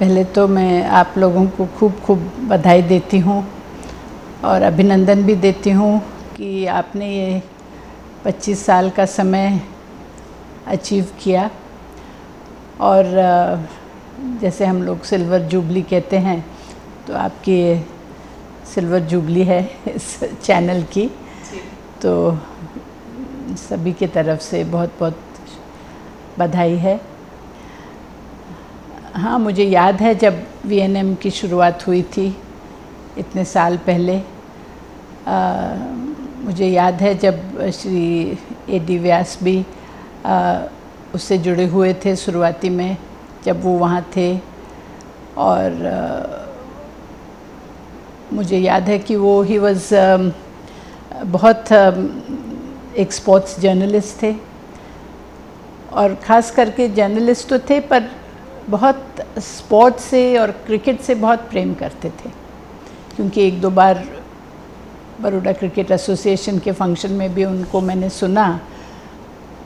पहले तो मैं आप लोगों को खूब खूब बधाई देती हूँ और अभिनंदन भी देती हूँ कि आपने ये 25 साल का समय अचीव किया। और जैसे हम लोग सिल्वर जुबली कहते हैं, तो आपकी सिल्वर जुबली है इस चैनल की। तो सभी की तरफ से बहुत बहुत बधाई है। हाँ, मुझे याद है जब वीएनएम की शुरुआत हुई थी इतने साल पहले। मुझे याद है जब श्री एडी व्यास भी उससे जुड़े हुए थे शुरुआती में, जब वो वहाँ थे। और मुझे याद है कि वो ही वॉज बहुत एक स्पोर्ट्स जर्नलिस्ट थे, और ख़ास करके जर्नलिस्ट तो थे पर बहुत स्पोर्ट्स से और क्रिकेट से बहुत प्रेम करते थे। क्योंकि एक दो बार बड़ौदा क्रिकेट एसोसिएशन के फंक्शन में भी उनको मैंने सुना,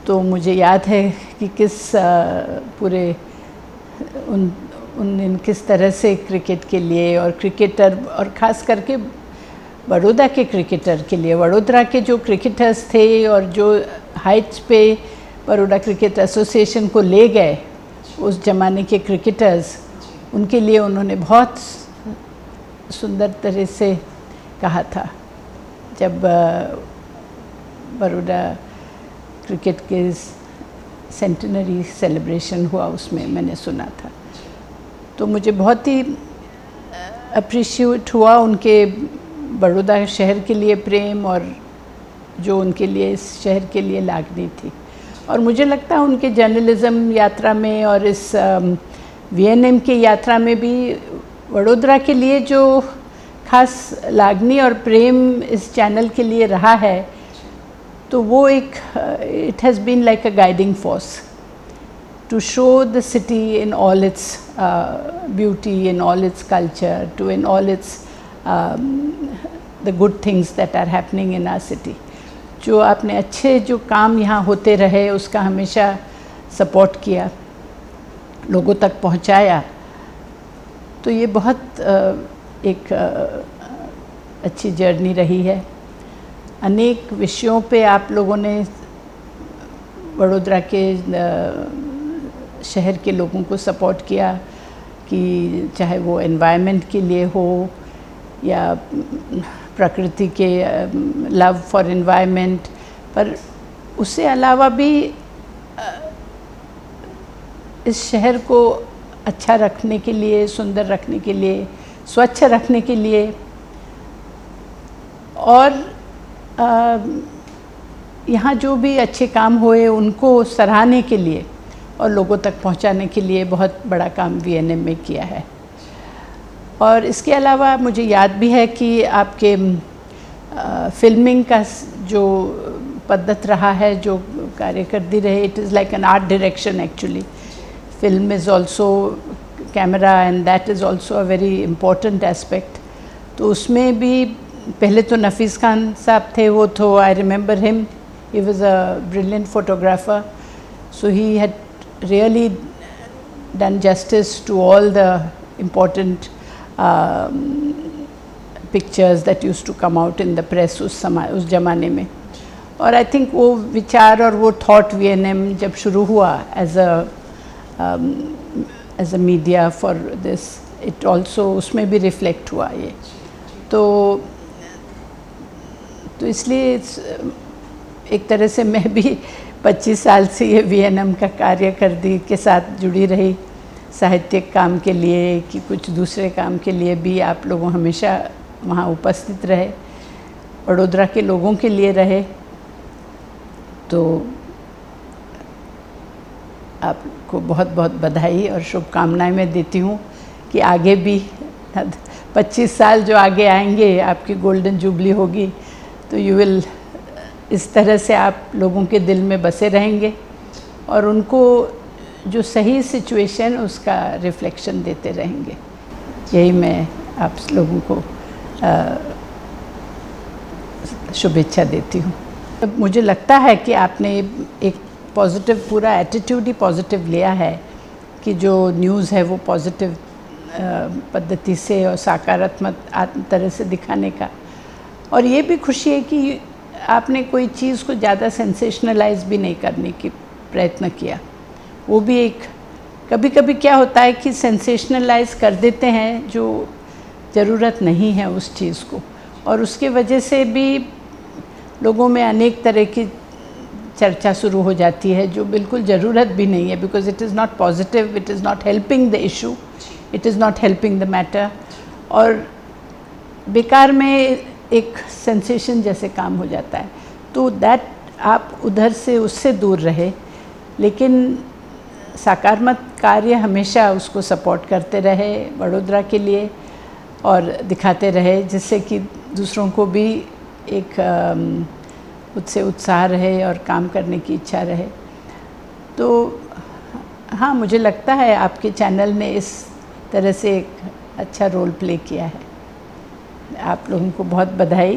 तो मुझे याद है कि पूरे उन किस तरह से क्रिकेट के लिए और क्रिकेटर, और ख़ास करके बड़ौदा के क्रिकेटर के लिए, वडोदरा के जो क्रिकेटर्स थे और जो हाइट्स पे बड़ौदा क्रिकेट एसोसिएशन को ले गए उस ज़माने के क्रिकेटर्स, उनके लिए उन्होंने बहुत सुंदर तरह से कहा था। जब बड़ौदा क्रिकेट के सेंटेनरी सेलिब्रेशन हुआ, उसमें मैंने सुना था, तो मुझे बहुत ही अप्रिशिएट हुआ उनके बड़ौदा शहर के लिए प्रेम, और जो उनके लिए इस शहर के लिए लागनी थी। और मुझे लगता है उनके जर्नलिज़्म यात्रा में और इस वीएनएम की यात्रा में भी वडोदरा के लिए जो खास लागनी और प्रेम इस चैनल के लिए रहा है, तो वो एक it has been like a guiding force to show the city in all its beauty, in all its culture, to in all its the good things that are happening in our city. जो आपने अच्छे जो काम यहाँ होते रहे उसका हमेशा सपोर्ट किया, लोगों तक पहुँचाया। तो ये बहुत एक अच्छी जर्नी रही है। अनेक विषयों पे आप लोगों ने वडोदरा के शहर के लोगों को सपोर्ट किया, कि चाहे वो एनवायरनमेंट के लिए हो या प्रकृति के लव फॉर एनवायरनमेंट, पर उससे अलावा भी इस शहर को अच्छा रखने के लिए, सुंदर रखने के लिए, स्वच्छ रखने के लिए, और यहाँ जो भी अच्छे काम हुए उनको सराहने के लिए और लोगों तक पहुँचाने के लिए बहुत बड़ा काम वीएनएम में किया है। और इसके अलावा मुझे याद भी है कि आपके फिल्मिंग का जो पद्धति रहा है, जो कार्य करती रहे, it is like an art direction actually. Film is also camera and that is also a very important aspect. तो उसमें भी पहले तो नफीस खान साहब थे, वो तो I remember him, he was a brilliant photographer, so he had really done justice to all the important pictures that used to come out in the press उस ज़माने में। और आई थिंक वो विचार और वो थॉट वीएनएम जब शुरू हुआ as a media for this, it also उसमें भी रिफ्लेक्ट हुआ ये। तो इसलिए एक तरह से मैं भी 25 साल से ये वीएनएम का कार्य के साथ जुड़ी रही, साहित्यिक काम के लिए कि कुछ दूसरे काम के लिए भी आप लोगों हमेशा वहाँ उपस्थित रहे, वडोदरा के लोगों के लिए रहे। तो आपको बहुत बहुत बधाई और शुभकामनाएं मैं देती हूँ कि आगे भी 25 साल जो आगे आएंगे, आपकी गोल्डन जुबली होगी, तो यू विल, इस तरह से आप लोगों के दिल में बसे रहेंगे और उनको जो सही सिचुएशन उसका रिफ्लेक्शन देते रहेंगे। यही मैं आप लोगों को शुभेच्छा देती हूँ। मुझे लगता है कि आपने एक पॉजिटिव, पूरा एटीट्यूड ही पॉजिटिव लिया है कि जो न्यूज़ है वो पॉजिटिव पद्धति से और सकारात्मक तरह से दिखाने का। और ये भी खुशी है कि आपने कोई चीज़ को ज़्यादा सेंसेशनलाइज भी नहीं करने की प्रयत्न किया। वो भी एक, कभी कभी क्या होता है कि सेंसेशनलाइज कर देते हैं जो ज़रूरत नहीं है उस चीज़ को, और उसके वजह से भी लोगों में अनेक तरह की चर्चा शुरू हो जाती है जो बिल्कुल ज़रूरत भी नहीं है, because it is not positive, it is not helping the issue, it is not helping the matter, और बेकार में एक सेंसेशन जैसे काम हो जाता है। तो दैट आप उधर से उससे दूर रहे, लेकिन सकारात्मक कार्य हमेशा उसको सपोर्ट करते रहे वडोदरा के लिए और दिखाते रहे, जिससे कि दूसरों को भी एक उससे उत्साह रहे और काम करने की इच्छा रहे। तो हाँ, मुझे लगता है आपके चैनल ने इस तरह से एक अच्छा रोल प्ले किया है। आप लोगों को बहुत बधाई।